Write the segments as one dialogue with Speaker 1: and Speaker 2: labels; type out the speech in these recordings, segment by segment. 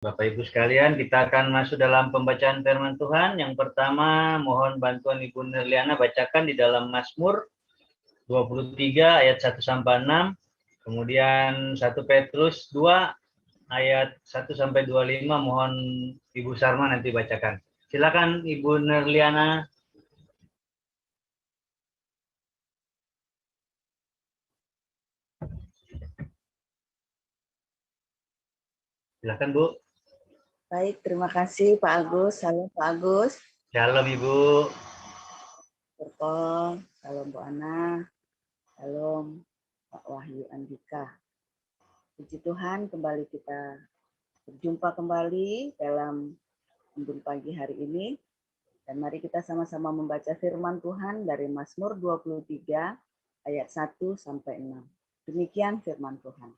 Speaker 1: Bapak Ibu sekalian, kita akan masuk dalam pembacaan firman Tuhan. Yang pertama, mohon bantuan Ibu Nirliana bacakan di dalam Mazmur 23 ayat 1 sampai 6. Kemudian 1 Petrus 2 ayat 1 sampai 25, mohon Ibu Sarma nanti bacakan. Silakan Ibu Nirliana. Silakan Bu.
Speaker 2: Baik, terima kasih Pak Agus. Salam Pak Agus.
Speaker 1: Shalom Ibu.
Speaker 2: Berpol, salam Bu Ana. Salam Pak Wahyu Andika. Puji Tuhan, kembali kita berjumpa kembali dalam embun pagi hari ini. Dan mari kita sama-sama membaca firman Tuhan dari Mazmur 23 ayat 1 sampai 6. Demikian firman Tuhan.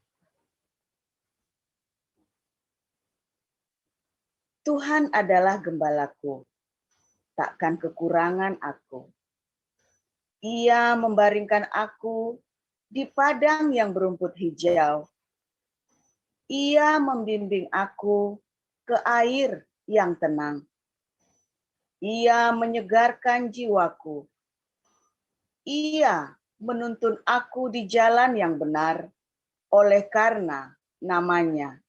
Speaker 2: Tuhan adalah gembalaku, takkan kekurangan aku. Ia membaringkan aku di padang yang berumput hijau. Ia membimbing aku ke air yang tenang. Ia menyegarkan jiwaku. Ia menuntun aku di jalan yang benar oleh karena namanya.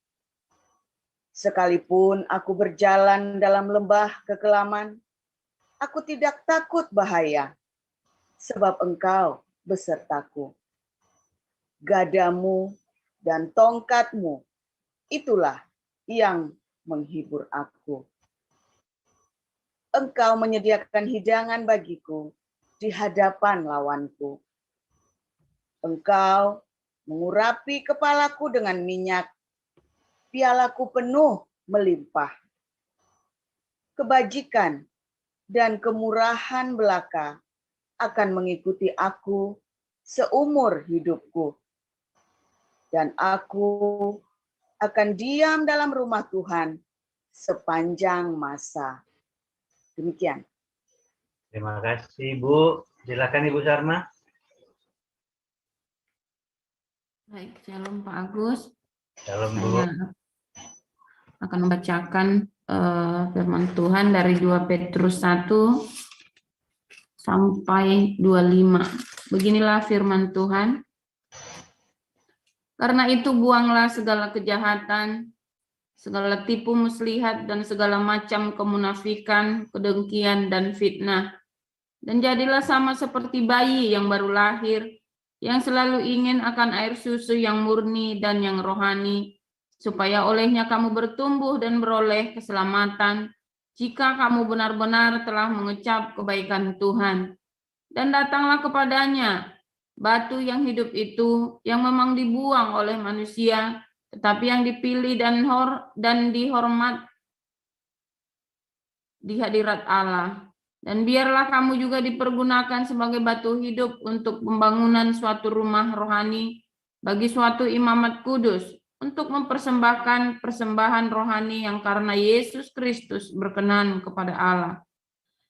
Speaker 2: Sekalipun aku berjalan dalam lembah kekelaman, aku tidak takut bahaya, sebab Engkau besertaku. Gadamu dan tongkatmu, itulah yang menghibur aku. Engkau menyediakan hidangan bagiku di hadapan lawanku. Engkau mengurapi kepalaku dengan minyak, pialaku penuh melimpah. Kebajikan dan kemurahan belaka akan mengikuti aku seumur hidupku. Dan aku akan diam dalam rumah Tuhan sepanjang masa. Demikian.
Speaker 1: Terima kasih Bu. Silakan Ibu Sarma.
Speaker 3: Baik, shalom Pak Agus.
Speaker 1: Shalom Bu.
Speaker 3: Saya akan membacakan firman Tuhan dari 2 Petrus 1 sampai 25. Beginilah firman Tuhan. Karena itu buanglah segala kejahatan, segala tipu muslihat dan segala macam kemunafikan, kedengkian dan fitnah. Dan jadilah sama seperti bayi yang baru lahir, yang selalu ingin akan air susu yang murni dan yang rohani, supaya olehnya kamu bertumbuh dan beroleh keselamatan, jika kamu benar-benar telah mengecap kebaikan Tuhan. Dan datanglah kepadanya, batu yang hidup itu, yang memang dibuang oleh manusia, tetapi yang dipilih dan dihormat di hadirat Allah. Dan biarlah kamu juga dipergunakan sebagai batu hidup untuk pembangunan suatu rumah rohani bagi suatu imamat kudus, untuk mempersembahkan persembahan rohani yang karena Yesus Kristus berkenan kepada Allah.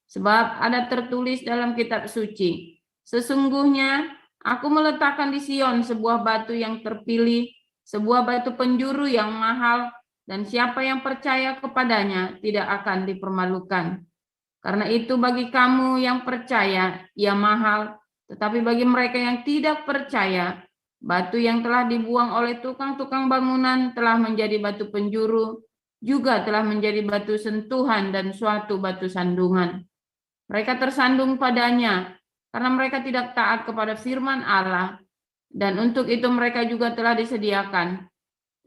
Speaker 3: Sebab ada tertulis dalam kitab suci, sesungguhnya aku meletakkan di Sion sebuah batu yang terpilih, sebuah batu penjuru yang mahal, dan siapa yang percaya kepadanya tidak akan dipermalukan. Karena itu bagi kamu yang percaya, ia mahal, tetapi bagi mereka yang tidak percaya, batu yang telah dibuang oleh tukang-tukang bangunan telah menjadi batu penjuru, juga telah menjadi batu sentuhan dan suatu batu sandungan. Mereka tersandung padanya, karena mereka tidak taat kepada firman Allah, dan untuk itu mereka juga telah disediakan.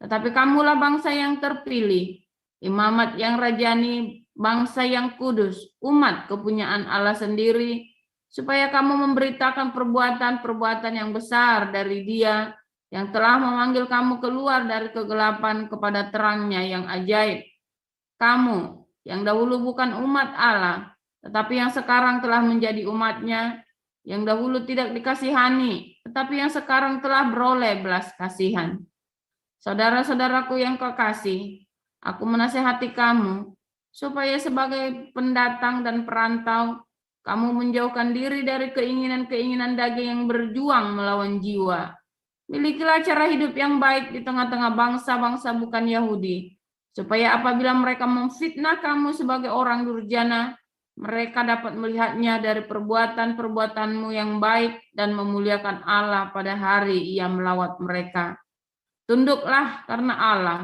Speaker 3: Tetapi kamulah bangsa yang terpilih, imamat yang rajani, bangsa yang kudus, umat kepunyaan Allah sendiri, supaya kamu memberitakan perbuatan-perbuatan yang besar dari Dia yang telah memanggil kamu keluar dari kegelapan kepada terangnya yang ajaib. Kamu yang dahulu bukan umat Allah, tetapi yang sekarang telah menjadi umatnya, yang dahulu tidak dikasihani, tetapi yang sekarang telah beroleh belas kasihan. Saudara-saudaraku yang kekasih, aku menasihati kamu, supaya sebagai pendatang dan perantau, kamu menjauhkan diri dari keinginan-keinginan daging yang berjuang melawan jiwa. Milikilah cara hidup yang baik di tengah-tengah bangsa-bangsa bukan Yahudi, supaya apabila mereka memfitnah kamu sebagai orang durjana, mereka dapat melihatnya dari perbuatan-perbuatanmu yang baik dan memuliakan Allah pada hari Ia melawat mereka. Tunduklah karena Allah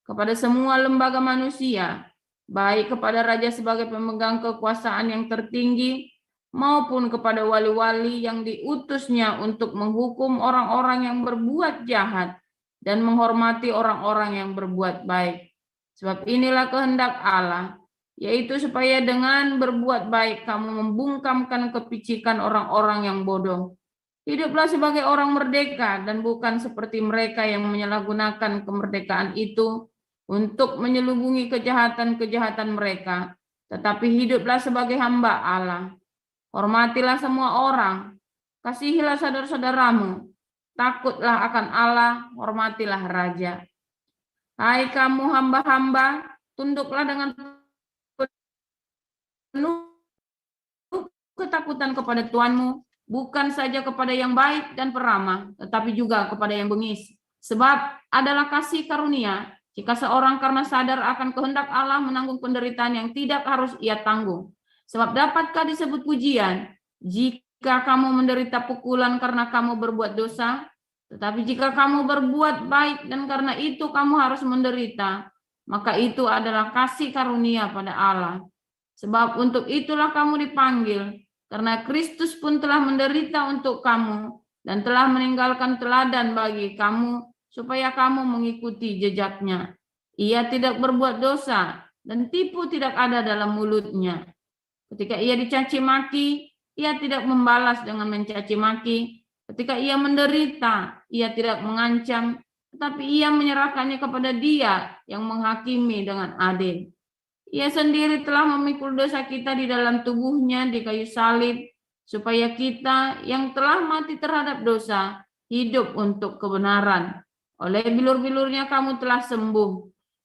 Speaker 3: kepada semua lembaga manusia, baik kepada raja sebagai pemegang kekuasaan yang tertinggi, maupun kepada wali-wali yang diutusnya untuk menghukum orang-orang yang berbuat jahat dan menghormati orang-orang yang berbuat baik. Sebab inilah kehendak Allah, yaitu supaya dengan berbuat baik kamu membungkamkan kepicikan orang-orang yang bodoh. Hiduplah sebagai orang merdeka dan bukan seperti mereka yang menyalahgunakan kemerdekaan itu untuk menyelubungi kejahatan-kejahatan mereka, tetapi hiduplah sebagai hamba Allah. Hormatilah semua orang, kasihilah saudara-saudaramu, takutlah akan Allah, hormatilah raja. Hai kamu hamba-hamba, tunduklah dengan penuh ketakutan kepada Tuhanmu, bukan saja kepada yang baik dan peramah, tetapi juga kepada yang bengis. Sebab adalah kasih karunia, jika seorang karena sadar akan kehendak Allah menanggung penderitaan yang tidak harus ia tanggung. Sebab dapatkah disebut pujian, jika kamu menderita pukulan karena kamu berbuat dosa? Tetapi jika kamu berbuat baik dan karena itu kamu harus menderita, maka itu adalah kasih karunia pada Allah. Sebab untuk itulah kamu dipanggil, karena Kristus pun telah menderita untuk kamu dan telah meninggalkan teladan bagi kamu, supaya kamu mengikuti jejaknya. Ia tidak berbuat dosa dan tipu tidak ada dalam mulutnya. Ketika ia dicaci maki, ia tidak membalas dengan mencaci maki. Ketika ia menderita, ia tidak mengancam, tetapi ia menyerahkannya kepada Dia yang menghakimi dengan adil. Ia sendiri telah memikul dosa kita di dalam tubuhnya di kayu salib, supaya kita yang telah mati terhadap dosa, hidup untuk kebenaran. Oleh bilur-bilurnya kamu telah sembuh.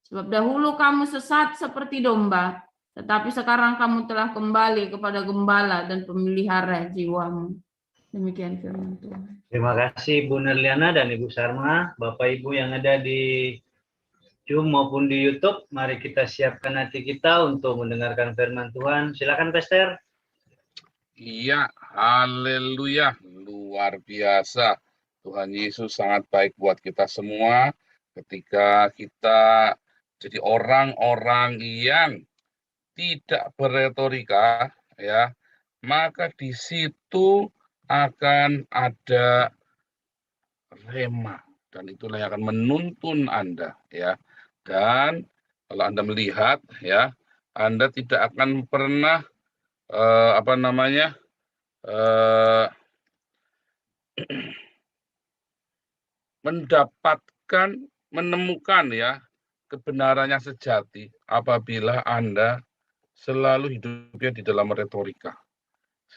Speaker 3: Sebab dahulu kamu sesat seperti domba, tetapi sekarang kamu telah kembali kepada gembala dan pemelihara jiwamu. Demikian firman Tuhan.
Speaker 1: Terima kasih Bu Nerliana dan Ibu Sarma, Bapak Ibu yang ada di Zoom maupun di YouTube. Mari kita siapkan hati kita untuk mendengarkan firman Tuhan. Silakan Pastor.
Speaker 4: Iya, haleluya, luar biasa. Tuhan Yesus sangat baik buat kita semua ketika kita jadi orang-orang yang tidak berretorika, ya, maka di situ akan ada rema, dan itulah yang akan menuntun Anda, ya. Dan kalau Anda melihat, ya, Anda tidak akan pernah mendapatkan, menemukan, ya, kebenaran yang sejati apabila Anda selalu hidupnya di dalam retorika.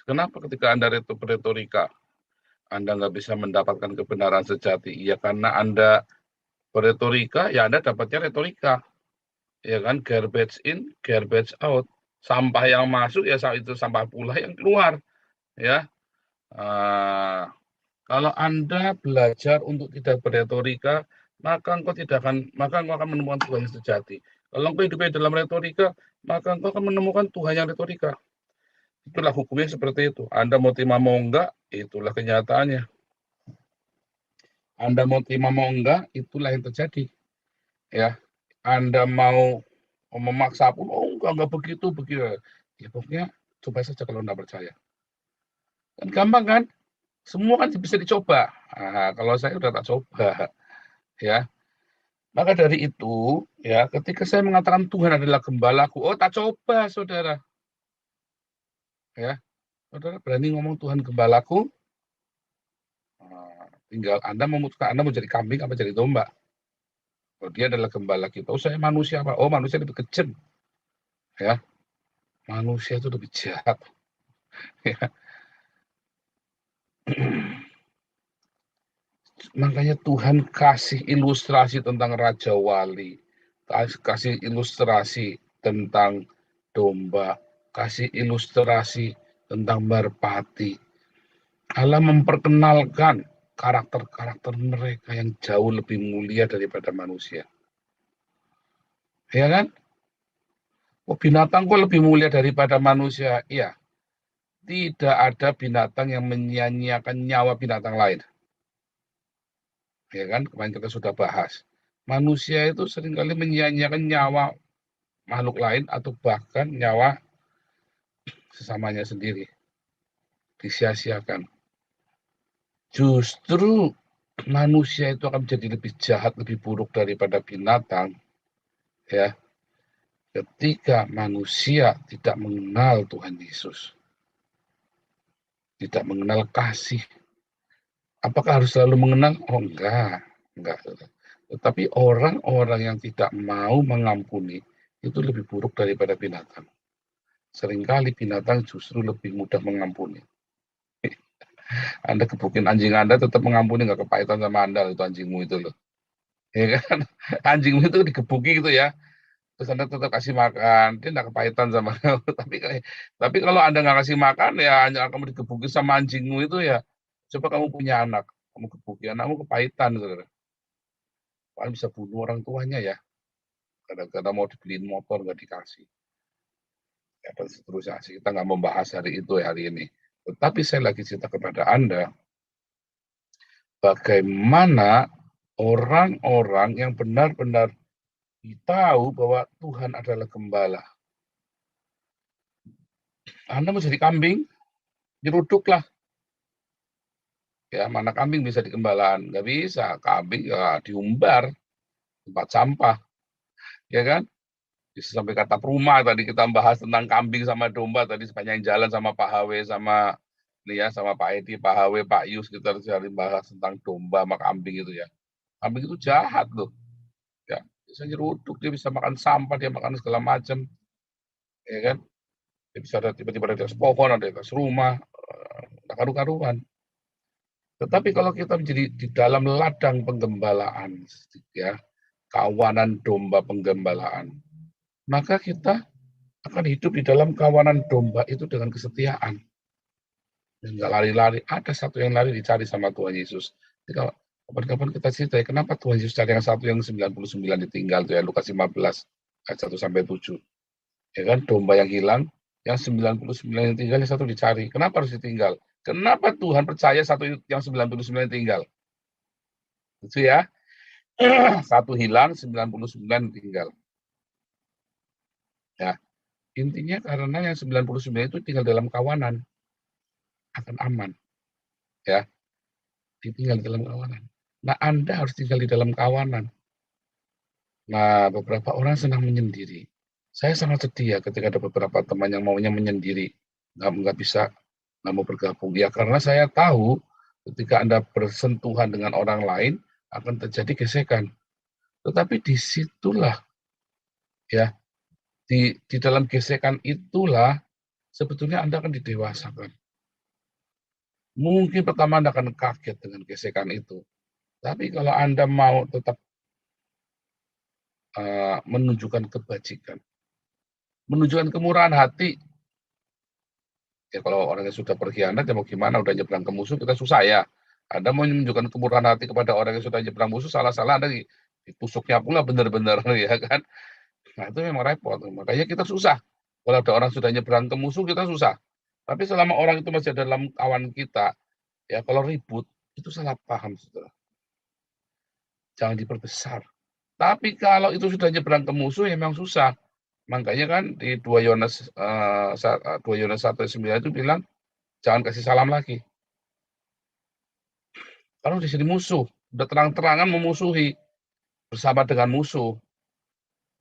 Speaker 4: Kenapa ketika Anda retorika, Anda nggak bisa mendapatkan kebenaran sejati? Ya karena Anda beretorika, ya Anda dapatnya retorika. Ya kan, garbage in, garbage out. Sampah yang masuk, ya itu sampah pula yang keluar. Ya, kalau Anda belajar untuk tidak beretorika, maka engkau akan menemukan Tuhan yang sejati. Kalau engkau hidupnya dalam retorika, maka engkau akan menemukan Tuhan yang retorika. Itulah hukumnya seperti itu. Anda mau terima mau enggak, itulah kenyataannya. Anda mau terima mau enggak, itulah yang terjadi. Ya, Anda mau memaksa pun, oh enggak begitu. Ya pokoknya coba saja kalau Anda percaya. Kan gampang kan? Semua kan bisa dicoba. Nah, kalau saya udah tak coba. Ya. Maka dari itu, ya, ketika saya mengatakan Tuhan adalah gembalaku, oh tak coba, Saudara. Ya, Saudara berani ngomong Tuhan gembalaku, tinggal Anda memutuskan Anda mau jadi kambing apa jadi domba. Oh, dia adalah gembala kita. Oh, saya manusia apa? Oh, manusia lebih kejam. Ya, manusia itu lebih jahat. Ya. Makanya Tuhan kasih ilustrasi tentang Raja Wali, kasih ilustrasi tentang domba, kasih ilustrasi tentang merpati. Allah memperkenalkan karakter-karakter mereka yang jauh lebih mulia daripada manusia. Ya kan? Oh, binatang kok lebih mulia daripada manusia? Iya. Tidak ada binatang yang menyia-nyiakan nyawa binatang lain. Ya kan? Kemarin kita sudah bahas. Manusia itu seringkali menyia-nyiakan nyawa makhluk lain atau bahkan nyawa sesamanya sendiri. Disia-siakan. Justru manusia itu akan menjadi lebih jahat, lebih buruk daripada binatang, ya, ketika manusia tidak mengenal Tuhan Yesus, tidak mengenal kasih. Apakah harus selalu mengenal? Oh, enggak. Tetapi orang-orang yang tidak mau mengampuni itu lebih buruk daripada binatang. Seringkali binatang justru lebih mudah mengampuni. Anda gebukin anjing Anda tetap mengampuni, nggak kepahitan sama Anda itu anjingmu itu loh. Ya kan? Anjingmu itu digebuki gitu ya. Terus Anda tetap kasih makan, dia nggak kepahitan sama kamu. Tapi kalau Anda nggak kasih makan, ya hanya kamu digebuki sama anjingmu itu ya. Coba kamu punya anak, kamu gebuki anakmu kepahitan, saudara. Paling bisa bunuh orang tuanya ya. Kadang-kadang mau dibeliin motor nggak dikasih. Ya, dan seterusnya. Kita nggak membahas hari itu ya hari ini. Tetapi saya lagi cerita kepada Anda, bagaimana orang-orang yang benar-benar tahu bahwa Tuhan adalah gembala. Anda mau jadi kambing, nyeruduklah. Ya, mana kambing bisa digembalakan? Nggak bisa. Kambing ya diumbar, tempat sampah. Ya kan? Bisa sampai kata rumah tadi kita bahas tentang kambing sama domba tadi sepanjang jalan sama Pak HW sama ini ya sama Pak Edi, Pak HW, Pak Yus kita cari bahas tentang domba sama kambing itu ya. Kambing itu jahat loh. Ya, bisa nyeruduk, dia bisa makan sampah, dia makan segala macam. Ya kan? Dia bisa ada tiba-tiba ada di atas pohon, ada di atas rumah, karu-karuan. Tetapi kalau kita menjadi di dalam ladang penggembalaan, ya, kawanan domba penggembalaan, maka kita akan hidup di dalam kawanan domba itu dengan kesetiaan. Dan nggak lari-lari, ada satu yang lari dicari sama Tuhan Yesus. Jadi kalau kapan-kapan kita cerita, kenapa Tuhan Yesus cari yang satu yang 99 ditinggal, tuh ya, Lukas 15, ayat 1-7. Ya kan, domba yang hilang, yang 99 yang tinggal, yang satu dicari. Kenapa harus ditinggal? Kenapa Tuhan percaya satu yang 99 tinggal? Itu ya. Satu hilang, 99 tinggal. Ya, intinya karena yang 99 itu tinggal dalam kawanan, akan aman. Ya, ditinggal di dalam kawanan. Nah, Anda harus tinggal di dalam kawanan. Nah, beberapa orang senang menyendiri. Saya sangat sedih ya ketika ada beberapa teman yang maunya menyendiri, nggak bisa, nggak mau bergabung. Ya, karena saya tahu ketika Anda bersentuhan dengan orang lain akan terjadi gesekan. Tetapi disitulah ya, di dalam gesekan itulah sebetulnya Anda akan didewasakan. Mungkin pertama Anda akan kaget dengan gesekan itu. Tapi kalau Anda mau tetap menunjukkan kebajikan, menunjukkan kemurahan hati, ya kalau orangnya sudah berkhianat ya mau gimana, udah nyebrang ke musuh kita susah ya. Anda mau menunjukkan kemurahan hati kepada orang yang sudah nyebrang musuh, salah-salah Anda ditusuknya pula benar-benar ya kan. Nah itu memang repot, makanya kita susah. Kalau ada orang sudah nyebrang ke musuh kita susah. Tapi selama orang itu masih ada dalam kawan kita, ya kalau ribut itu salah paham, saudara. Jangan diperbesar. Tapi kalau itu sudah nyebrang ke musuh ya memang susah. Makanya kan di 2 Yohanes 1:9 itu bilang jangan kasih salam lagi. Kalau di sini musuh, udah terang-terangan memusuhi bersama dengan musuh.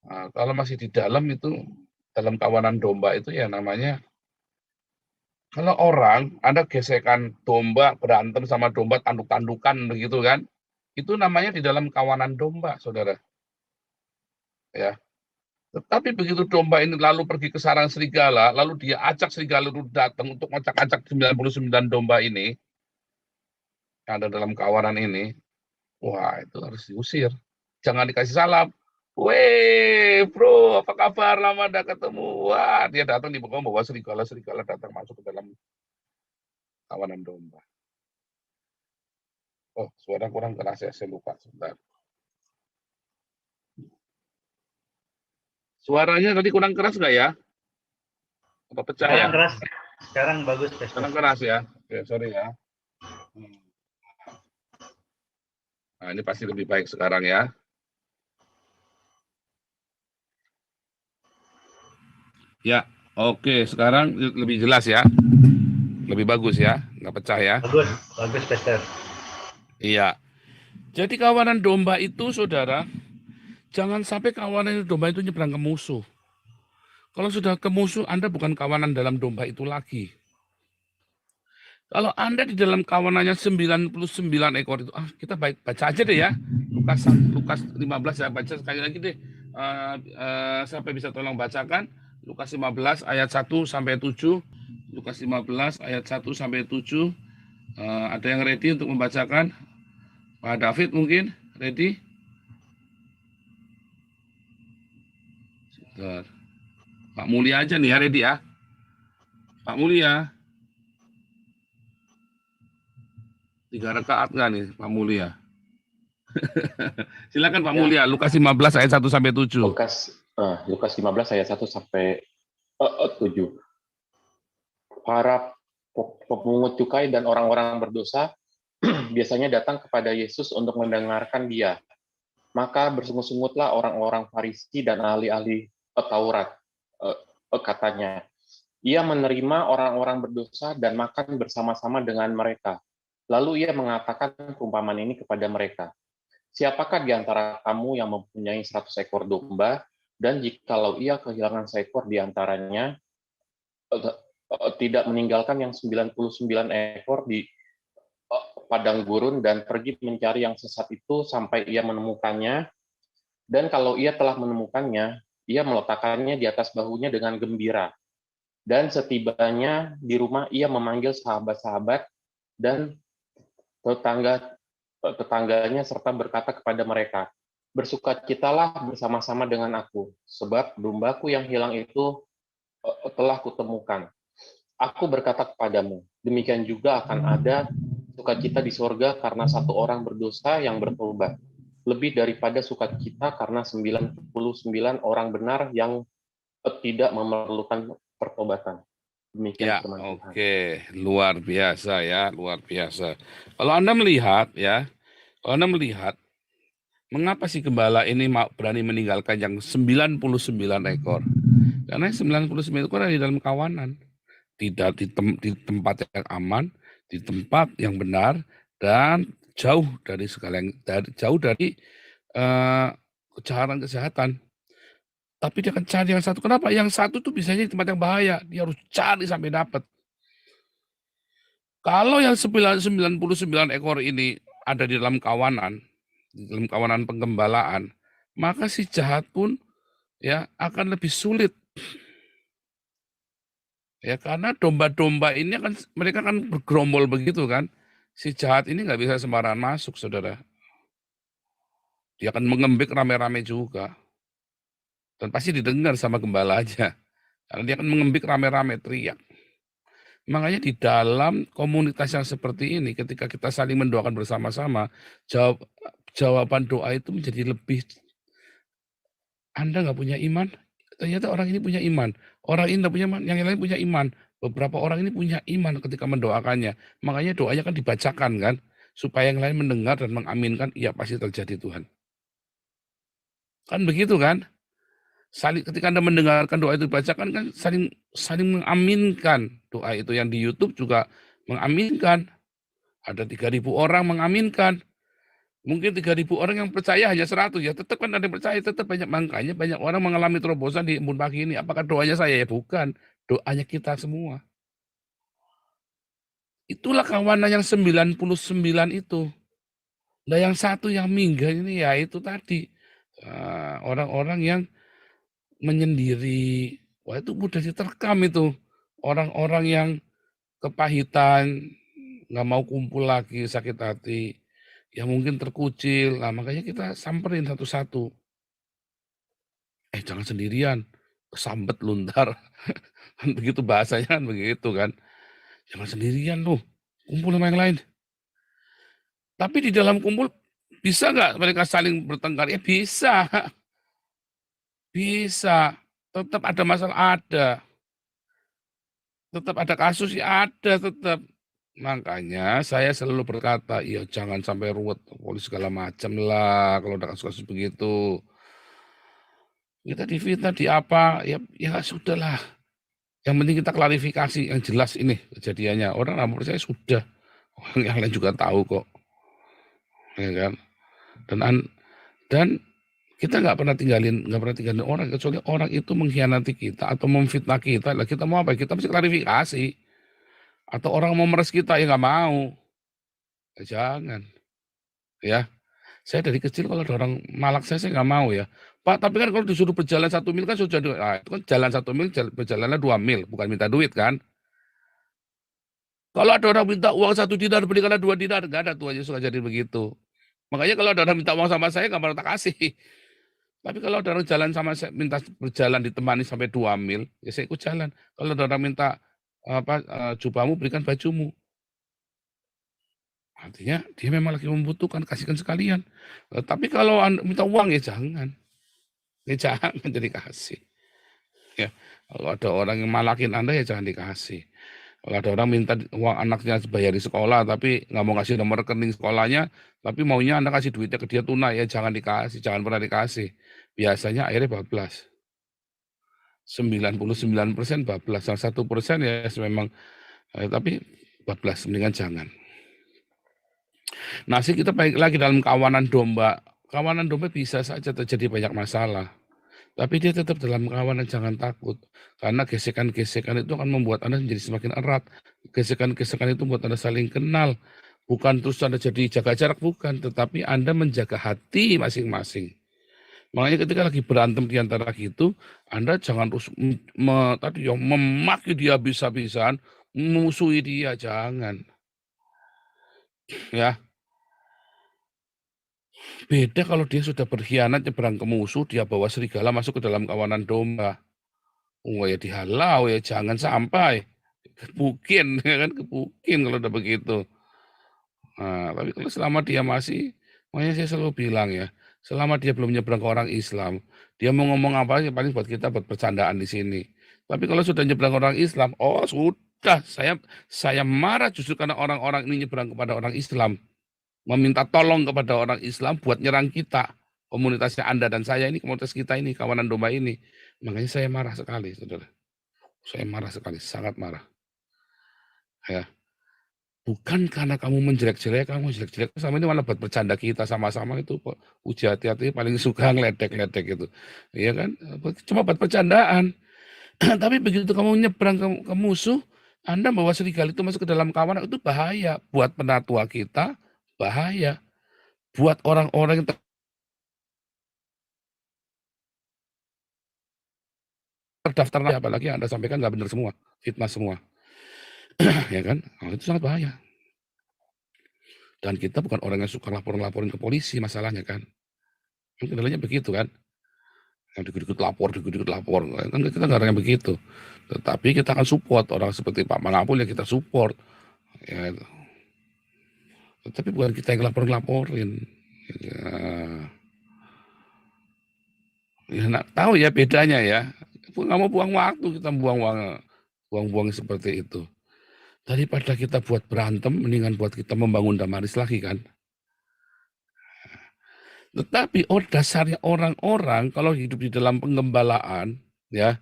Speaker 4: Nah, kalau masih di dalam itu dalam kawanan domba itu ya namanya kalau orang ada gesekan domba berantem sama domba tanduk-tandukan begitu kan, itu namanya di dalam kawanan domba, saudara. Ya. Tetapi begitu domba ini lalu pergi ke sarang serigala, lalu dia acak serigala itu datang untuk ngacak-acak 99 domba ini, yang ada dalam kawanan ini, wah itu harus diusir. Jangan dikasih salam. Weh, bro, apa kabar? Lama dah ketemu. Wah, dia datang di bawah serigala datang masuk ke dalam kawanan domba. Oh, suara kurang keras ya, saya lupa sebentar. Suaranya tadi kurang keras nggak ya? Apa pecah ya?
Speaker 1: Sekarang keras. Sekarang bagus, Pastor.
Speaker 4: Kurang keras ya? Oke, sorry ya. Nah, ini pasti lebih baik sekarang ya. Ya, oke. Sekarang lebih jelas ya. Lebih bagus ya. Nggak pecah ya.
Speaker 1: Bagus, bagus, Pastor.
Speaker 4: Iya. Jadi kawanan domba itu, saudara, jangan sampai kawanan domba itu nyebrang ke musuh. Kalau sudah ke musuh, Anda bukan kawanan dalam domba itu lagi. Kalau Anda di dalam kawanannya 99 ekor itu, kita baca aja deh ya. Lukas 15 saya baca sekali lagi deh. Sampai bisa tolong bacakan. Lukas 15 ayat 1 sampai 7. Lukas 15 ayat 1 sampai 7. Ada yang ready untuk membacakan? Pak David mungkin ready? Sebentar. Pak Mulia aja nih ya, ready ya. Pak Mulia. 3 rakaat nggak nih Pak Mulia? Silakan Pak
Speaker 5: Ya.
Speaker 4: Mulia, Lukas 15 ayat 1 sampai 7.
Speaker 5: Lukas 15 ayat 1 sampai 7. Para pemungut cukai dan orang-orang berdosa biasanya datang kepada Yesus untuk mendengarkan Dia. Maka bersungut-sungutlah orang-orang Farisi dan ahli-ahli Taurat. Katanya, Ia menerima orang-orang berdosa dan makan bersama-sama dengan mereka. Lalu Ia mengatakan perumpamaan ini kepada mereka. Siapakah di antara kamu yang mempunyai 100 ekor domba, dan jikalau ia kehilangan seekor di antaranya, tidak meninggalkan yang 99 ekor di padang gurun dan pergi mencari yang sesat itu sampai ia menemukannya, dan kalau ia telah menemukannya, ia meletakkannya di atas bahunya dengan gembira. Dan setibanya di rumah, ia memanggil sahabat-sahabat dan tetangganya serta berkata kepada mereka, bersukacitalah bersama-sama dengan aku, sebab dombaku yang hilang itu telah kutemukan. Aku berkata kepadamu, demikian juga akan ada sukacita di sorga karena satu orang berdosa yang bertobat, lebih daripada sukacita karena 99 orang benar yang tidak memerlukan pertobatan. Demikian
Speaker 4: Ya,
Speaker 5: firman Tuhan.
Speaker 4: oke, luar biasa ya, luar biasa. Kalau Anda melihat ya, mengapa si gembala ini berani meninggalkan yang 99 ekor? Karena 99 ekor ada di dalam kawanan, tidak di tempat yang aman, di tempat yang benar, dan jauh dari kejahatan. Tapi dia akan cari yang satu. Kenapa? Yang satu tuh biasanya di tempat yang bahaya. Dia harus cari sampai dapat. Kalau yang 99 ekor ini ada di dalam kawanan penggembalaan, maka si jahat pun ya akan lebih sulit. Ya, karena domba-domba ini kan mereka kan bergerombol begitu kan. Si jahat ini nggak bisa sembarangan masuk, saudara. Dia akan mengembik rame-rame juga. Dan pasti didengar sama gembala aja. Karena dia akan mengembik rame-rame, teriak. Makanya di dalam komunitas yang seperti ini, ketika kita saling mendoakan bersama-sama, jawaban doa itu menjadi lebih. Anda nggak punya iman, ternyata orang ini punya iman. Orang ini nggak punya iman, yang lain punya iman. Beberapa orang ini punya iman ketika mendoakannya. Makanya doanya kan dibacakan kan, supaya yang lain mendengar dan mengaminkan, iya pasti terjadi Tuhan. Kan begitu kan? Ketika Anda mendengarkan doa itu dibacakan kan saling mengaminkan. Doa itu yang di YouTube juga mengaminkan. Ada 3.000 orang mengaminkan. Mungkin 3.000 orang yang percaya hanya 100, ya tetap kan ada yang percaya, tetap banyak. Makanya banyak orang mengalami terobosan di embun pagi ini. Apakah doanya saya? Ya bukan, doanya kita semua. Itulah kawanan yang 99 itu. Nah yang satu yang minggat ini ya itu tadi. Orang-orang yang menyendiri. Wah itu mudah diterkam itu. Orang-orang yang kepahitan, nggak mau kumpul lagi, sakit hati. Ya mungkin terkucil. Nah makanya kita samperin satu-satu. Jangan sendirian. Kesambet luntar. Kan begitu bahasanya kan begitu kan. Jangan sendirian loh. Kumpul sama yang lain. Tapi di dalam kumpul bisa nggak mereka saling bertengkar? Ya bisa. Bisa, tetap ada masalah, ada. Tetap ada kasus, ya ada tetap. Makanya saya selalu berkata, ya jangan sampai ruwet polisi segala macam lah kalau ada kasus-kasus begitu. Kita difitnah di apa, ya sudah lah. Yang penting kita klarifikasi yang jelas ini kejadiannya. Orang lapor saya sudah, orang yang lain juga tahu kok, ya kan. Dan kita nggak pernah tinggalin orang, kecuali orang itu mengkhianati kita atau memfitnah kita. Lah kita mau apa? Kita mesti klarifikasi. Atau orang mau meres kita, ya nggak mau. Ya jangan. Ya, saya dari kecil kalau ada orang malak saya nggak mau ya. Pak, tapi kan kalau disuruh berjalan 1 mil kan sudah, itu kan jalan 1 mil, berjalannya 2 mil, bukan minta duit kan. Kalau ada orang minta uang 1 dinar, belikanlah 2 dinar, nggak ada tuh aja suka jadi begitu. Makanya kalau ada orang minta uang sama saya, nggak pernah tak kasih. Tapi kalau ada orang jalan sama saya, minta berjalan ditemani sampai 2 mil, ya saya ikut jalan. Kalau ada orang minta jubahmu, berikan bajumu. Artinya dia memang lagi membutuhkan, kasihkan sekalian. Tapi kalau minta uang, ya jangan. Ya jangan jadi kasih. Ya, kalau ada orang yang malakin Anda, ya jangan dikasih. Kalau ada orang minta uang anaknya bayar di sekolah, tapi nggak mau kasih nomor rekening sekolahnya, tapi maunya Anda kasih duitnya ke dia tunai, ya jangan dikasih, jangan pernah dikasih. Biasanya akhirnya bablas. 99% bablas, yang 1% ya memang, tapi bablas, mendingan jangan. Nah, kita baik lagi dalam kawanan domba. Kawanan domba bisa saja terjadi banyak masalah. Tapi dia tetap dalam kawanan, jangan takut. Karena gesekan-gesekan itu akan membuat Anda menjadi semakin erat. Gesekan-gesekan itu membuat Anda saling kenal. Bukan terus Anda jadi jaga jarak, bukan. Tetapi Anda menjaga hati masing-masing. Makanya ketika lagi berantem di antara gitu, Anda jangan terus memaki dia habis-habisan, memusuhi dia, jangan. Ya. Beda kalau dia sudah berkhianat, nyebrang ke musuh, dia bawa serigala masuk ke dalam kawanan domba. Oh ya dihalau, ya jangan sampai. Kepukin, ya kan, kepukin kalau udah begitu. Nah, tapi kalau selama dia masih, makanya saya selalu bilang ya, selama dia belum nyebrang ke orang Islam, dia mau ngomong apa aja paling buat kita buat bercandaan di sini. Tapi kalau sudah nyebrang ke orang Islam, oh sudah, saya marah justru karena orang-orang ini nyebrang kepada orang Islam, meminta tolong kepada orang Islam buat nyerang kita. Komunitasnya Anda dan saya ini, komunitas kita ini, kawanan domba ini. Makanya saya marah sekali, saudara. Saya marah sekali, sangat marah. Ya. Bukan karena kamu menjelek-jelek, kamu jelek-jelek sama ini malah buat bercanda kita sama-sama itu. Uji hati-hati paling suka ngeledek-ledek gitu. Iya kan? Cuma buat bercandaan. Tapi begitu kamu nyebrang ke musuh, Anda bawa serigala itu masuk ke dalam kawanan, itu bahaya. Buat penatua kita, bahaya. Buat orang-orang yang terdaftar, apalagi yang Anda sampaikan nggak benar semua, fitnah semua. Ya kan? Nah, itu sangat bahaya. Dan kita bukan orang yang suka laporin ke polisi masalahnya kan. Kendalanya begitu kan. Yang dikit-dikit lapor. Kan kita nggak orang yang begitu. Tetapi kita akan support orang seperti Pak Manapul, ya kita support. Ya. Tapi bukan kita yang laporin. Ya, tahu ya bedanya ya. Nggak mau buang waktu, kita buang seperti itu. Daripada kita buat berantem, mendingan buat kita membangun damaris lagi kan. Tetapi dasarnya orang-orang kalau hidup di dalam penggembalaan, ya,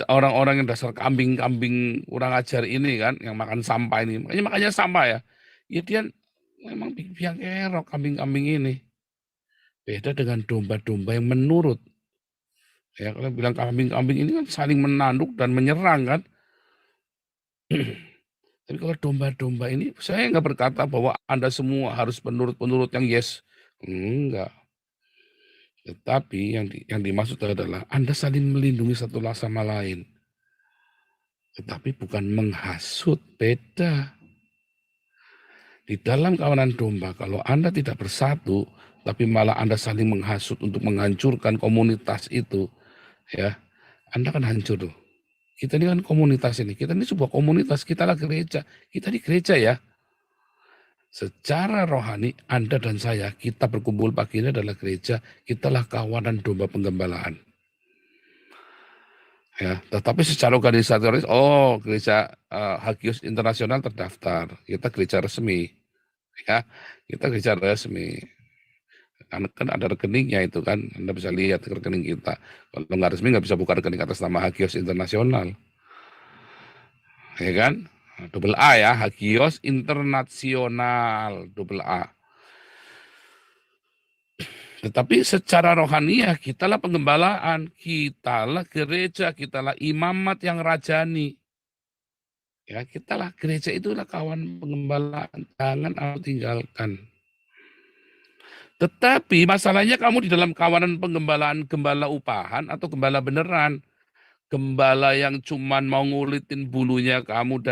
Speaker 4: orang-orang yang dasar kambing-kambing kurang ajar ini kan, yang makan sampah ini, makanya sampah ya, ya dia memang biang kerok kambing-kambing ini. Beda dengan domba-domba yang menurut. Ya, kalau bilang kambing-kambing ini kan saling menanduk dan menyerang kan. Tapi kalau domba-domba ini, saya nggak berkata bahwa Anda semua harus penurut-penurut yang yes. Enggak. Tetapi yang dimaksud adalah Anda saling melindungi satu sama lain. Tetapi bukan menghasut, beda. Di dalam kawanan domba, kalau Anda tidak bersatu, tapi malah Anda saling menghasut untuk menghancurkan komunitas itu, ya, Anda akan hancur tuh. Kita ini kan komunitas ini, kita ini sebuah komunitas, kita lah gereja, kita di gereja ya. Secara rohani, Anda dan saya, kita berkumpul pagi ini adalah gereja, kitalah kawanan domba penggembalaan. Ya, tetapi secara organisatoris, gereja Hagios Internasional terdaftar. Kita gereja resmi, ya. Kita gereja resmi. Kan ada rekeningnya itu kan, Anda bisa lihat rekening kita. Kalau nggak resmi nggak bisa buka rekening atas nama Hagios Internasional, ya kan? Double A ya, Hagios Internasional, double A. Tetapi secara rohaniah kitalah penggembalaan, kitalah gereja, kitalah imamat yang rajani. Ya, kitalah gereja, itulah kawan penggembalaan, jangan aku tinggalkan. Tetapi masalahnya kamu di dalam kawanan penggembalaan, gembala upahan atau gembala beneran. Gembala yang cuman mau ngulitin bulunya kamu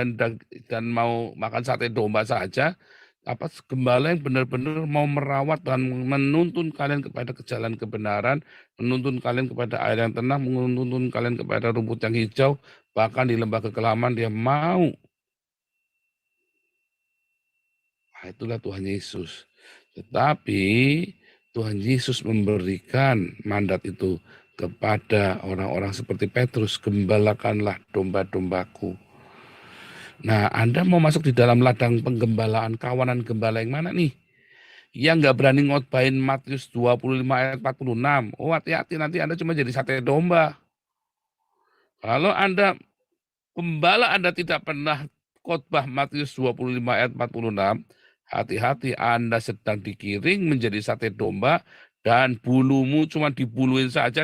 Speaker 4: dan mau makan sate domba saja, apa gembala yang benar-benar mau merawat dan menuntun kalian kepada jalan kebenaran, menuntun kalian kepada air yang tenang, menuntun kalian kepada rumput yang hijau, bahkan di lembah kekelaman dia mau. Nah, itulah Tuhan Yesus. Tetapi Tuhan Yesus memberikan mandat itu kepada orang-orang seperti Petrus, gembalakanlah domba-dombaku. Nah, Anda mau masuk di dalam ladang penggembalaan, kawanan gembala yang mana nih? Yang nggak berani ngotbahin Matius 25 ayat 46. Oh, hati-hati, nanti Anda cuma jadi sate domba. Kalau Anda gembala, Anda tidak pernah khotbah Matius 25 ayat 46, hati-hati, Anda sedang digiring menjadi sate domba dan bulumu cuma dibuluin saja,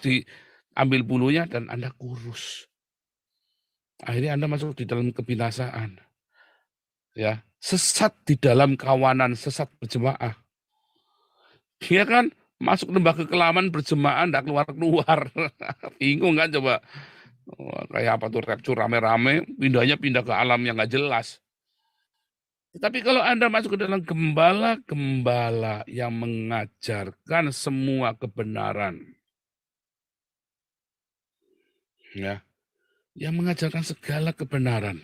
Speaker 4: diambil bulunya dan Anda kurus. Akhirnya Anda masuk di dalam kebinasaan. Ya, sesat di dalam kawanan, sesat berjemaah. Dia kan masuk lembah kekelaman berjemaah, enggak keluar-keluar. Bingung kan coba. Kayak apa tuh rapture rame-rame, pindah ke alam yang nggak jelas. Tetapi kalau Anda masuk ke dalam gembala-gembala yang mengajarkan semua kebenaran, ya, yang mengajarkan segala kebenaran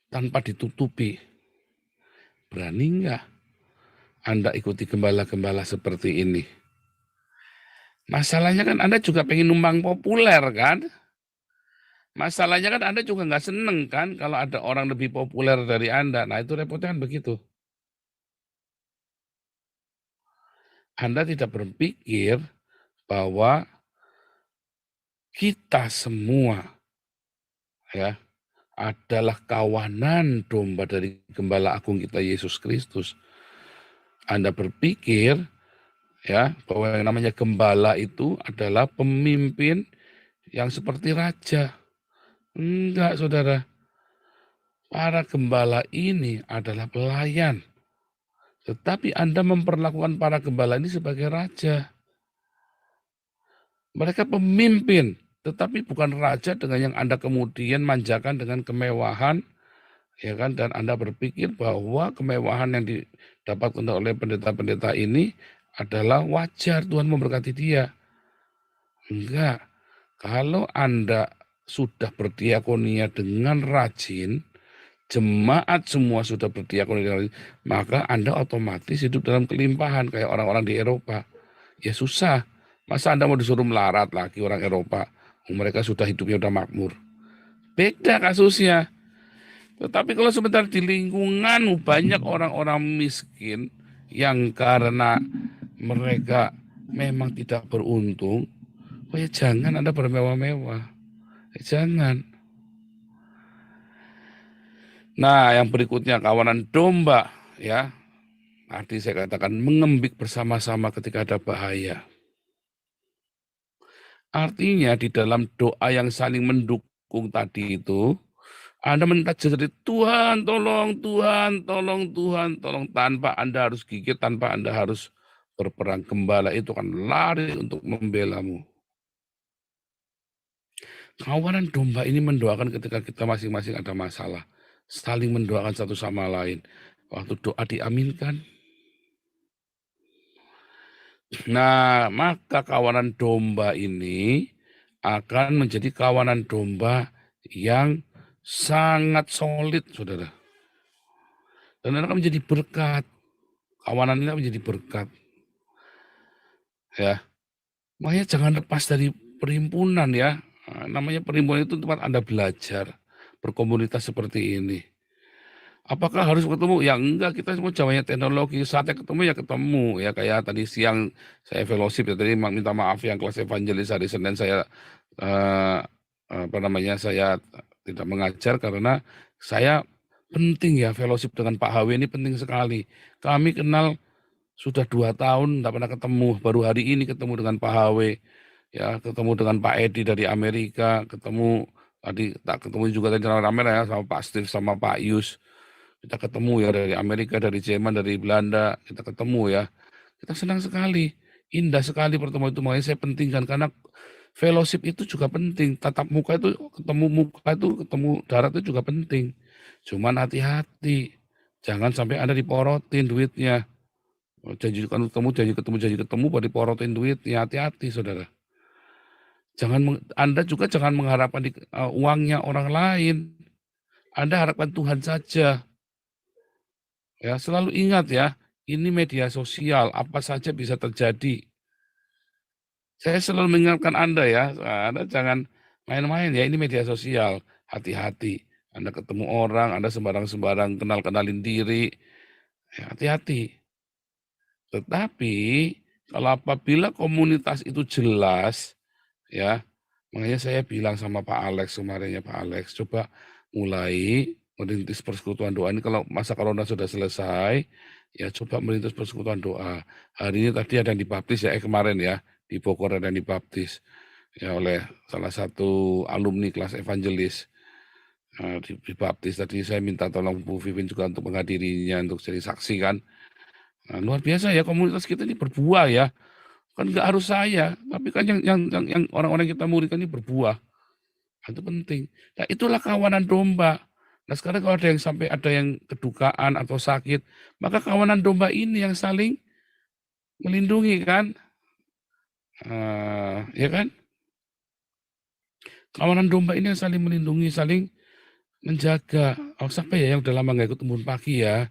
Speaker 4: tanpa ditutupi, berani nggak Anda ikuti gembala-gembala seperti ini? Masalahnya kan Anda juga pengen numpang populer kan? Masalahnya kan Anda juga nggak seneng kan kalau ada orang lebih populer dari Anda. Nah itu repotnya kan begitu. Anda tidak berpikir bahwa kita semua ya adalah kawanan domba dari Gembala Agung kita Yesus Kristus. Anda berpikir ya bahwa yang namanya gembala itu adalah pemimpin yang seperti raja. Enggak, saudara. Para gembala ini adalah pelayan. Tetapi Anda memperlakukan para gembala ini sebagai raja. Mereka pemimpin, tetapi bukan raja dengan yang Anda kemudian manjakan dengan kemewahan, ya kan? Dan Anda berpikir bahwa kemewahan yang didapatkan oleh pendeta-pendeta ini adalah wajar, Tuhan memberkati dia. Enggak. Kalau Anda sudah berdiakonia dengan rajin, jemaat semua sudah berdiakonia dengan rajin, maka Anda otomatis hidup dalam kelimpahan kayak orang-orang di Eropa. Ya susah. Masa Anda mau disuruh melarat lagi orang Eropa? Mereka sudah hidupnya udah makmur. Beda kasusnya. Tetapi kalau sebentar di lingkungan banyak orang-orang miskin yang karena mereka memang tidak beruntung, oh ya jangan Anda bermewah-mewah. Jangan. Nah, yang berikutnya kawanan domba ya. Tadi saya katakan mengembik bersama-sama ketika ada bahaya. Artinya di dalam doa yang saling mendukung tadi itu, Anda minta jadi Tuhan tolong, Tuhan tolong, Tuhan tolong, tanpa Anda harus gigit, tanpa Anda harus berperang. Gembala itu kan lari untuk membelamu. Kawanan domba ini mendoakan ketika kita masing-masing ada masalah. Saling mendoakan satu sama lain. Waktu doa diaminkan. Nah, maka kawanan domba ini akan menjadi kawanan domba yang sangat solid, saudara. Dan akan menjadi berkat. Kawanan ini akan menjadi berkat. Ya, makanya jangan lepas dari perhimpunan ya. Nah, namanya perhimpunan itu tempat Anda belajar, berkomunitas seperti ini. Apakah harus ketemu? Ya enggak, kita semua zamannya teknologi, saatnya ketemu ya ketemu. Ya kayak tadi siang saya fellowship ya, tadi minta maaf yang kelas evangelis hari Senin saya saya tidak mengajar karena saya penting ya fellowship dengan Pak HW ini penting sekali. Kami kenal sudah 2 tahun tidak pernah ketemu, baru hari ini ketemu dengan Pak HW, ya ketemu dengan Pak Edi dari Amerika, ketemu tadi tak ketemu juga tadi rame ya sama Pak Steve sama Pak Yus. Kita ketemu ya dari Amerika, dari Jerman, dari Belanda, kita ketemu ya. Kita senang sekali, indah sekali pertemuan itu, makanya saya pentingkan karena fellowship itu juga penting. Tatap muka itu ketemu darat itu juga penting. Cuman hati-hati, jangan sampai Anda diporotin duitnya. Janji ketemu, baru diporotin duitnya. Hati-hati, saudara. Anda juga jangan mengharapkan uangnya orang lain. Anda harapkan Tuhan saja. Ya, selalu ingat ya, ini media sosial, apa saja bisa terjadi. Saya selalu mengingatkan Anda ya, Anda jangan main-main ya, ini media sosial, hati-hati. Anda ketemu orang, Anda sembarang-sembarang kenalin diri, ya, hati-hati. Tetapi kalau apabila komunitas itu jelas, ya, makanya saya bilang sama Pak Alex kemarin ya, Pak Alex, coba mulai merintis persekutuan doa ini. Kalau masa corona sudah selesai, ya coba merintis persekutuan doa. Hari ini tadi ada yang dibaptis ya, kemarin ya, di Bogor ada yang dibaptis ya oleh salah satu alumni kelas evangelis. Dibaptis tadi saya minta tolong Bu Vivin juga untuk menghadirinya, untuk jadi saksi kan. Nah, luar biasa ya, komunitas kita ini berbuah ya. Kan nggak harus saya, tapi kan yang orang-orang kita muridkan ini berbuah. Itu penting. Nah, itulah kawanan domba. Nah, sekarang kalau ada yang kedukaan atau sakit, maka kawanan domba ini yang saling melindungi kan? Ya kan? Kawanan domba ini yang saling melindungi, saling menjaga. Oh, siapa ya yang udah lama nggak ikut Timbun Pagi ya?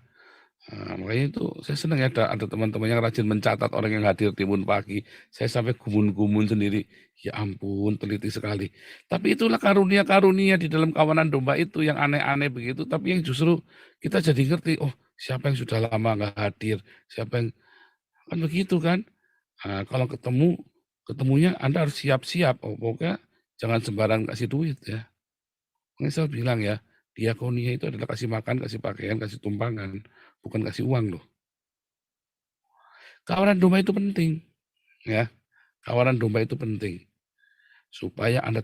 Speaker 4: Makanya itu saya senang ya ada teman-teman yang rajin mencatat orang yang hadir Timbun Pagi. Saya sampai gumun-gumun sendiri. Ya ampun, teliti sekali. Tapi itulah karunia-karunia di dalam kawanan domba itu yang aneh-aneh begitu. Tapi yang justru kita jadi ngerti, oh siapa yang sudah lama nggak hadir, siapa yang kan begitu kan. Kalau ketemunya Anda harus siap-siap. Oh, pokoknya jangan sembarang kasih duit ya. Makanya saya bilang ya, diakonia itu adalah kasih makan, kasih pakaian, kasih tumpangan, bukan kasih uang loh. Kawanan domba itu penting, ya. Kawanan domba itu penting supaya Anda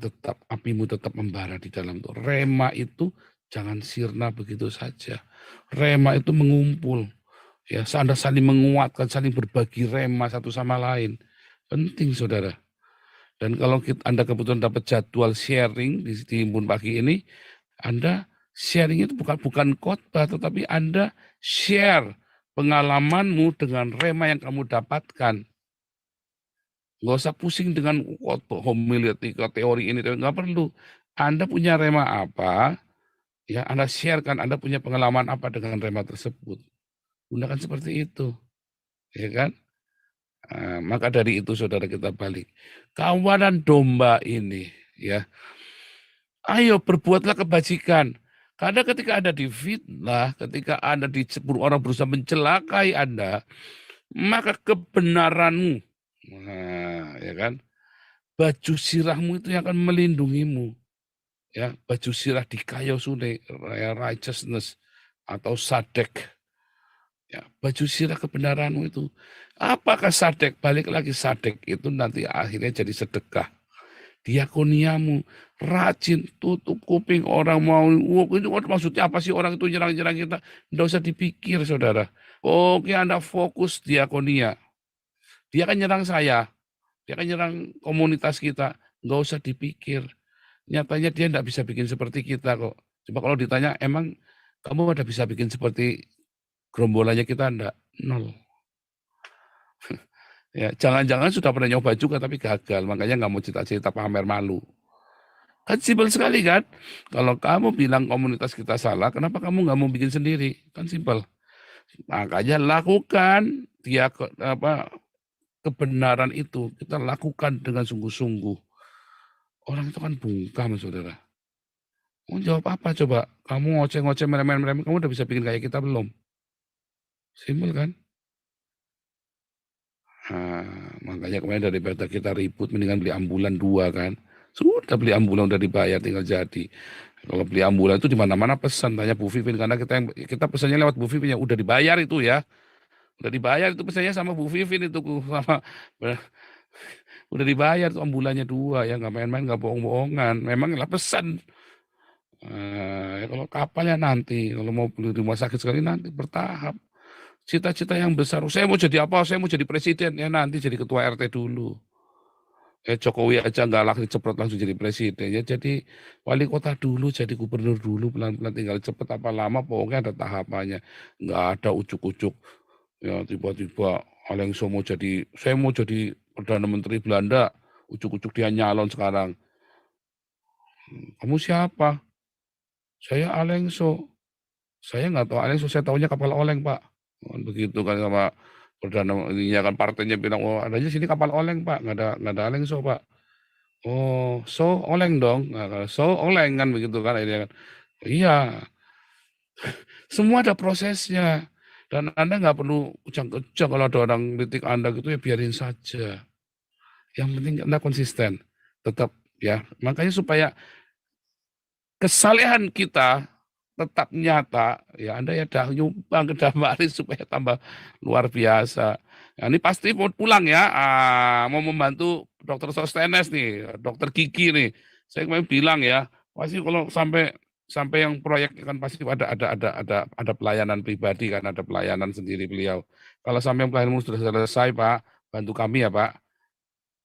Speaker 4: apimu tetap membara di dalam itu. Rema itu jangan sirna begitu saja. Rema itu mengumpul, ya. Anda saling menguatkan, saling berbagi rema satu sama lain. Penting, saudara. Dan kalau Anda kebetulan dapat jadwal sharing di Timbun Pagi ini, Anda sharing itu bukan khotbah, tetapi Anda share pengalamanmu dengan rema yang kamu dapatkan. Nggak usah pusing dengan homiletika, teori ini, nggak perlu. Anda punya rema apa, ya Anda sharekan, Anda punya pengalaman apa dengan rema tersebut. Gunakan seperti itu, ya kan? Maka dari itu saudara kita balik. Kawanan domba ini, ya. Ayo berbuatlah kebajikan. Karena ketika Anda difitnah, ketika Anda orang berusaha mencelakai Anda, maka kebenaranmu, ya kan, baju sirahmu itu yang akan melindungimu. Ya, baju sirah di kayu sune, righteousness atau sadek. Ya, baju sirah kebenaranmu itu. Apakah sadek? Balik lagi, sadek itu nanti akhirnya jadi sedekah. Diakoniamu, rajin, tutup kuping orang mau, ini maksudnya apa sih orang itu nyerang-nyerang kita? Nggak usah dipikir, saudara. Oke, Anda fokus diakonia. Dia akan nyerang saya, dia akan nyerang komunitas kita. Nggak usah dipikir. Nyatanya dia nggak bisa bikin seperti kita kok. Coba kalau ditanya, emang kamu ada bisa bikin seperti gerombolannya kita? Enggak, nol. Ya, jangan-jangan sudah pernah nyoba juga tapi gagal, makanya nggak mau cerita-cerita pamer malu. Kan simpel sekali kan? Kalau kamu bilang komunitas kita salah, kenapa kamu nggak mau bikin sendiri? Kan simpel. Makanya lakukan kebenaran itu, kita lakukan dengan sungguh-sungguh. Orang itu kan bungkam, saudara. Mau jawab apa coba? Kamu ngoceh-ngoceh, merem-merem, kamu udah bisa bikin kayak kita belum? Simpel kan? Nah, makanya kemarin daripada kita ribut, mendingan beli ambulan 2 kan. Sudah beli ambulan udah dibayar, tinggal jadi. Kalau beli ambulan itu di mana-mana pesan, tanya Bu Vivin, karena kita pesannya lewat Bu Vivin, yang udah dibayar itu ya. Udah dibayar itu pesannya sama Bu Vivin itu sama udah dibayar tuh ambulannya 2 ya, nggak main-main, nggak bohong-bohongan. Memang lah pesan. Ya kalau kapalnya nanti, kalau mau beli rumah sakit sekali nanti bertahap. Cita-cita yang besar, saya mau jadi apa? Saya mau jadi presiden, ya nanti jadi ketua RT dulu. Jokowi aja nggak langsung ceprot langsung jadi presiden, ya jadi wali kota dulu, jadi gubernur dulu, pelan-pelan, tinggal cepet apa lama, pokoknya ada tahapannya. Nggak ada ujuk-ujuk, ya tiba-tiba Alengso saya mau jadi Perdana Menteri Belanda, ujuk-ujuk dia nyalon sekarang. Kamu siapa? Saya Alengso. Saya nggak tahu Alengso, saya tahunya kapal oleng, Pak. Begitu kan sama Perdana, ininya kan partainya bilang, oh adanya sini kapal oleng, Pak, nggak ada Alengso, Pak. Oh, so oleng dong. Nah, so oleng kan begitu kan akhirnya kan. Iya, semua ada prosesnya. Dan Anda nggak perlu kejang-kejang kalau ada orang kritik Anda gitu, ya biarin saja. Yang penting Anda konsisten. Tetap ya. Makanya supaya kesalehan kita tetap nyata, ya Anda ya dah nyumbang ke Damari supaya tambah luar biasa. Nah, ini pasti mau pulang ya, mau membantu Dokter Sostenes nih, Dokter Kiki nih. Saya kemarin bilang ya, pasti kalau sampai yang proyek kan pasti ada pelayanan pribadi kan, ada pelayanan sendiri beliau. Kalau sampai yang pelayanan sudah selesai, Pak, bantu kami ya, Pak.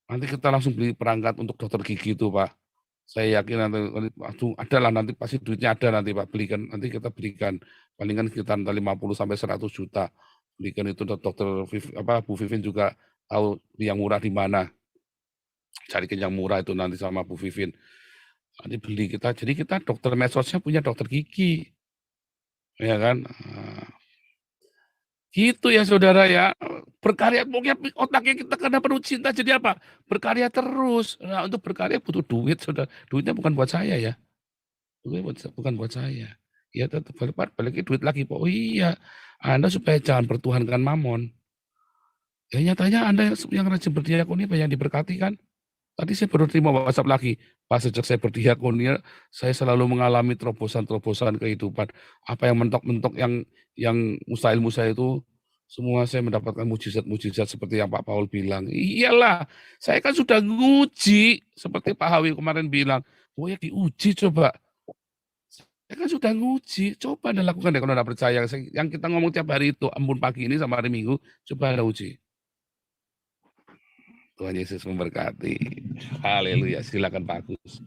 Speaker 4: Nanti kita langsung beli perangkat untuk Dokter Gigi itu, Pak. Saya yakin nanti ada lah, nanti pasti duitnya ada nanti Pak, belikan, nanti kita belikan palingan sekitar 50 sampai 100 juta. Belikan itu dokter Bu Vivin juga tahu yang murah di mana. Carikan yang murah itu nanti sama Bu Vivin. Nanti beli kita. Jadi kita dokter medsosnya punya Dokter Gigi. Ya kan? Gitu ya saudara ya. Berkarya, pokoknya otaknya kita karena penuh cinta, jadi apa? Berkarya terus. Nah, untuk berkarya butuh duit, saudara. Duitnya bukan buat saya ya. Bukan buat saya. Ya tetap balik duit lagi, Pak. Oh iya, Anda supaya jangan pertuhankan mamon. Ya nyatanya Anda yang rajin berdiakonia banyak diberkati kan? Tadi saya baru terima WhatsApp lagi. Pas sejak saya berdiakonia, saya selalu mengalami terobosan-terobosan kehidupan. Apa yang mentok-mentok yang mustahil-mustahil itu, semua saya mendapatkan mujizat-mujizat seperti yang Pak Paul bilang. Iyalah, saya kan sudah nguji, seperti Pak Hawi kemarin bilang. Oh ya diuji coba. Saya kan sudah nguji, coba Anda lakukan deh kalau Anda percaya. Yang kita ngomong tiap hari itu, embun pagi ini sama hari Minggu, coba Anda uji. Tuhan Yesus memberkati. Haleluya, silakan Pak Agus.